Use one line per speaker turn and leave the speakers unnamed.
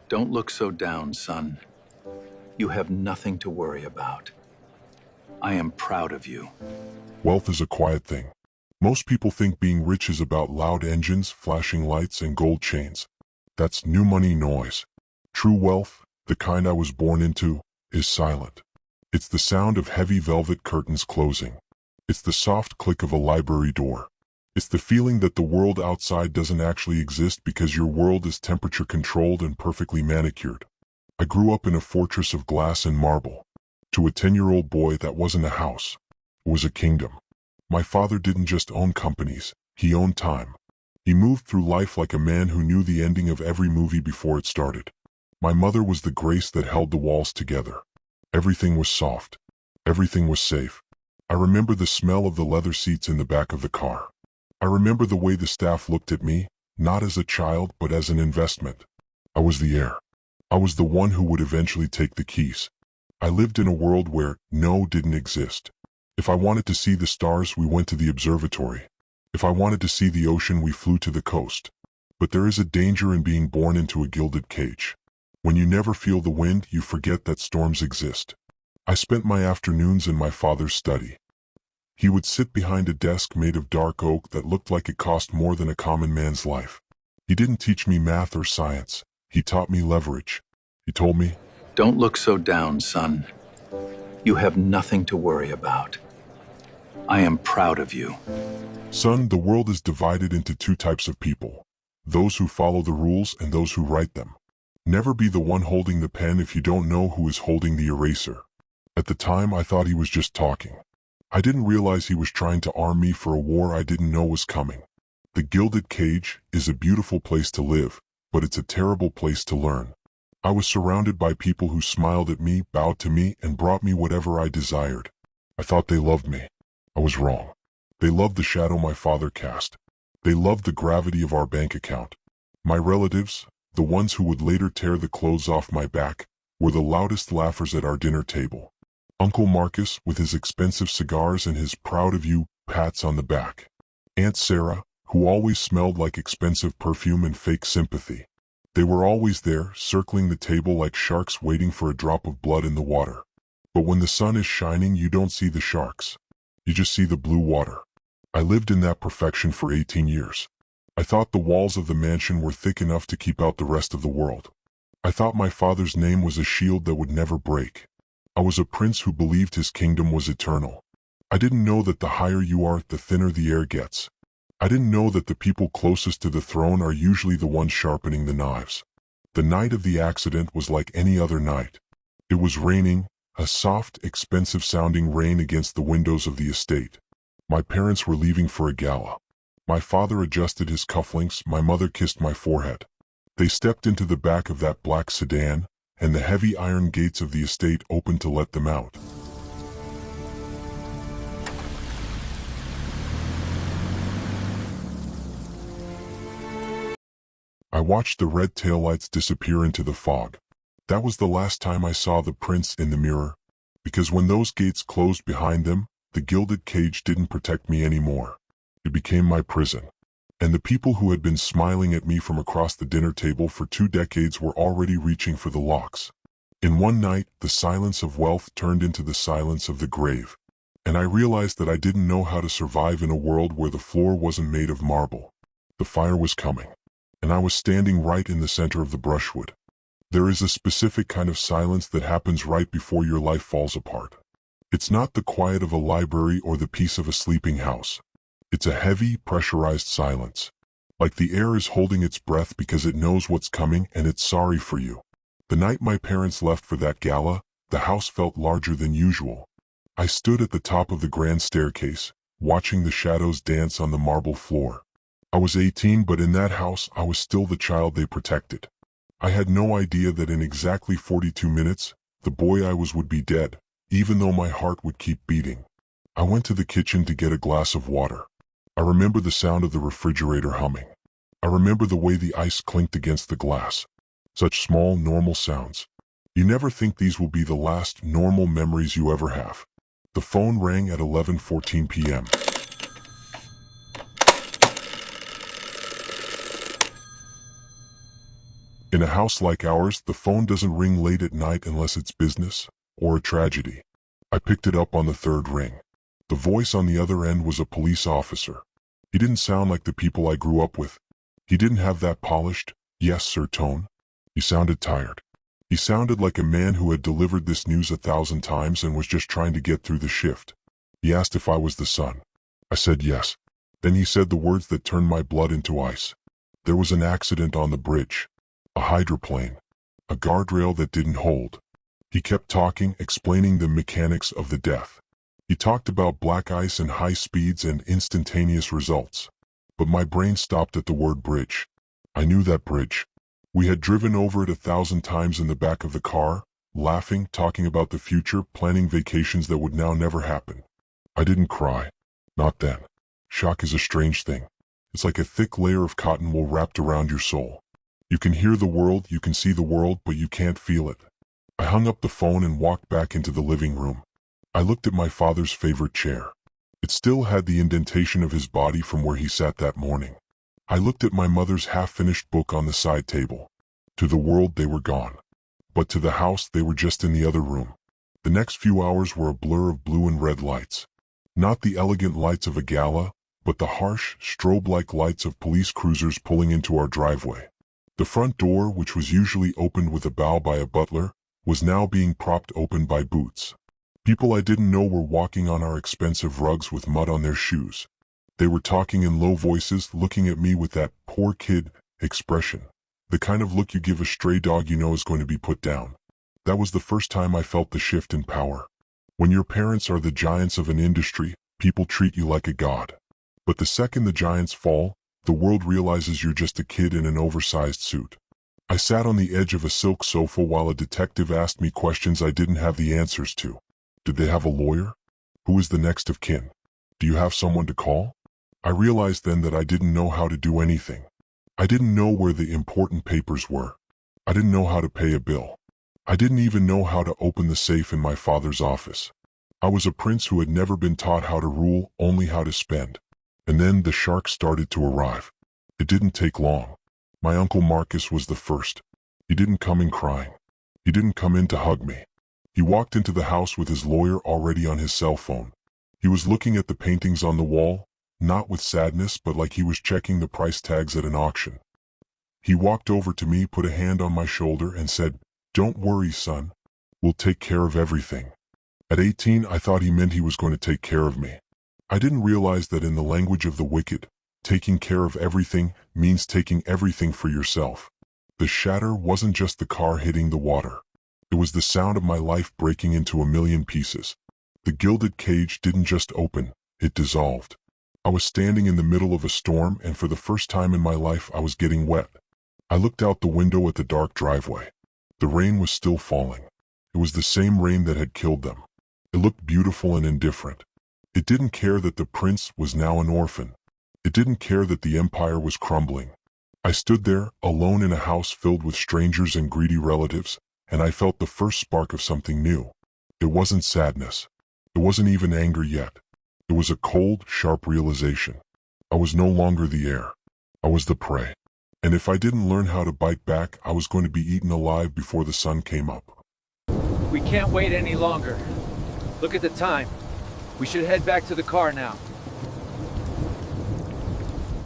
Don't look so down, son. You have nothing to worry about. I am proud of you.
Wealth is a quiet thing. Most people think being rich is about loud engines, flashing lights, and gold chains. That's new money noise. True wealth, the kind I was born into, is silent. It's the sound of heavy velvet curtains closing. It's the soft click of a library door. It's the feeling that the world outside doesn't actually exist because your world is temperature-controlled and perfectly manicured. I grew up in a fortress of glass and marble. To a 10-year-old boy, that wasn't a house. It was a kingdom. My father didn't just own companies, he owned time. He moved through life like a man who knew the ending of every movie before it started. My mother was the grace that held the walls together. Everything was soft. Everything was safe. I remember the smell of the leather seats in the back of the car. I remember the way the staff looked at me, not as a child but as an investment. I was the heir. I was the one who would eventually take the keys. I lived in a world where no didn't exist. If I wanted to see the stars, we went to the observatory. If I wanted to see the ocean, we flew to the coast. But there is a danger in being born into a gilded cage. When you never feel the wind, you forget that storms exist. I spent my afternoons in my father's study. He would sit behind a desk made of dark oak that looked like it cost more than a common man's life. He didn't teach me math or science. He taught me leverage. He told me,
Don't look so down, son. You have nothing to worry about. I am proud of you.
son, the world is divided into two types of people. Those who follow the rules and those who write them. Never be the one holding the pen if you don't know who is holding the eraser. At the time, I thought he was just talking. I didn't realize he was trying to arm me for a war I didn't know was coming. The Gilded Cage is a beautiful place to live, but it's a terrible place to learn. I was surrounded by people who smiled at me, bowed to me, and brought me whatever I desired. I thought they loved me. I was wrong. They loved the shadow my father cast. They loved the gravity of our bank account. My relatives, the ones who would later tear the clothes off my back, were the loudest laughers at our dinner table. Uncle Marcus, with his expensive cigars and his proud of you pats on the back. Aunt Sarah, who always smelled like expensive perfume and fake sympathy. They were always there, circling the table like sharks waiting for a drop of blood in the water. But when the sun is shining, you don't see the sharks. You just see the blue water. I lived in that perfection for 18 years. I thought the walls of the mansion were thick enough to keep out the rest of the world. I thought my father's name was a shield that would never break. I was a prince who believed his kingdom was eternal. I didn't know that the higher you are, the thinner the air gets. I didn't know that the people closest to the throne are usually the ones sharpening the knives. The night of the accident was like any other night. It was raining, a soft, expensive-sounding rain against the windows of the estate. My parents were leaving for a gala. My father adjusted his cufflinks, my mother kissed my forehead. They stepped into the back of that black sedan, and the heavy iron gates of the estate opened to let them out. I watched the red taillights disappear into the fog. That was the last time I saw the prince in the mirror, because when those gates closed behind them, the gilded cage didn't protect me anymore. It became my prison. And the people who had been smiling at me from across the dinner table for 2 decades were already reaching for the locks. In one night, the silence of wealth turned into the silence of the grave. And I realized that I didn't know how to survive in a world where the floor wasn't made of marble. The fire was coming. And I was standing right in the center of the brushwood. There is a specific kind of silence that happens right before your life falls apart. It's not the quiet of a library or the peace of a sleeping house. It's a heavy, pressurized silence. Like the air is holding its breath because it knows what's coming and it's sorry for you. The night my parents left for that gala, the house felt larger than usual. I stood at the top of the grand staircase, watching the shadows dance on the marble floor. I was 18, but in that house I was still the child they protected. I had no idea that in exactly 42 minutes, the boy I was would be dead, even though my heart would keep beating. I went to the kitchen to get a glass of water. I remember the sound of the refrigerator humming. I remember the way the ice clinked against the glass. Such small, normal sounds. You never think these will be the last normal memories you ever have. The phone rang at 11:14 p.m. In a house like ours, the phone doesn't ring late at night unless it's business or a tragedy. I picked it up on the third ring. The voice on the other end was a police officer. He didn't sound like the people I grew up with. He didn't have that polished, "yes, sir" tone. He sounded tired. He sounded like a man who had delivered this news 1,000 times and was just trying to get through the shift. He asked if I was the son. I said yes. Then he said the words that turned my blood into ice. There was an accident on the bridge. A hydroplane. A guardrail that didn't hold. He kept talking, explaining the mechanics of the death. He talked about black ice and high speeds and instantaneous results. But my brain stopped at the word bridge. I knew that bridge. We had driven over it 1,000 times in the back of the car, laughing, talking about the future, planning vacations that would now never happen. I didn't cry. Not then. Shock is a strange thing. It's like a thick layer of cotton wool wrapped around your soul. You can hear the world, you can see the world, but you can't feel it. I hung up the phone and walked back into the living room. I looked at my father's favorite chair. It still had the indentation of his body from where he sat that morning. I looked at my mother's half-finished book on the side table. To the world they were gone. But to the house they were just in the other room. The next few hours were a blur of blue and red lights. Not the elegant lights of a gala, but the harsh, strobe-like lights of police cruisers pulling into our driveway. The front door, which was usually opened with a bow by a butler, was now being propped open by boots. People I didn't know were walking on our expensive rugs with mud on their shoes. They were talking in low voices, looking at me with that "poor kid" expression. The kind of look you give a stray dog you know is going to be put down. That was the first time I felt the shift in power. When your parents are the giants of an industry, people treat you like a god. But the second the giants fall, the world realizes you're just a kid in an oversized suit. I sat on the edge of a silk sofa while a detective asked me questions I didn't have the answers to. Did they have a lawyer? Who is the next of kin? Do you have someone to call? I realized then that I didn't know how to do anything. I didn't know where the important papers were. I didn't know how to pay a bill. I didn't even know how to open the safe in my father's office. I was a prince who had never been taught how to rule, only how to spend. And then the sharks started to arrive. It didn't take long. My Uncle Marcus was the first. He didn't come in crying. He didn't come in to hug me. He walked into the house with his lawyer already on his cell phone. He was looking at the paintings on the wall, not with sadness but like he was checking the price tags at an auction. He walked over to me, put a hand on my shoulder and said, "Don't worry, son. We'll take care of everything." At 18, I thought he meant he was going to take care of me. I didn't realize that in the language of the wicked, taking care of everything means taking everything for yourself. The shatter wasn't just the car hitting the water. It was the sound of my life breaking into a million pieces. The gilded cage didn't just open, it dissolved. I was standing in the middle of a storm, and for the first time in my life I was getting wet. I looked out the window at the dark driveway. The rain was still falling. It was the same rain that had killed them. It looked beautiful and indifferent. It didn't care that the prince was now an orphan. It didn't care that the empire was crumbling. I stood there, alone in a house filled with strangers and greedy relatives, and I felt the first spark of something new. It wasn't sadness. It wasn't even anger yet. It was a cold, sharp realization. I was no longer the heir. I was the prey. And if I didn't learn how to bite back, I was going to be eaten alive before the sun came up.
We can't wait any longer. Look at the time. We should head back to the car now.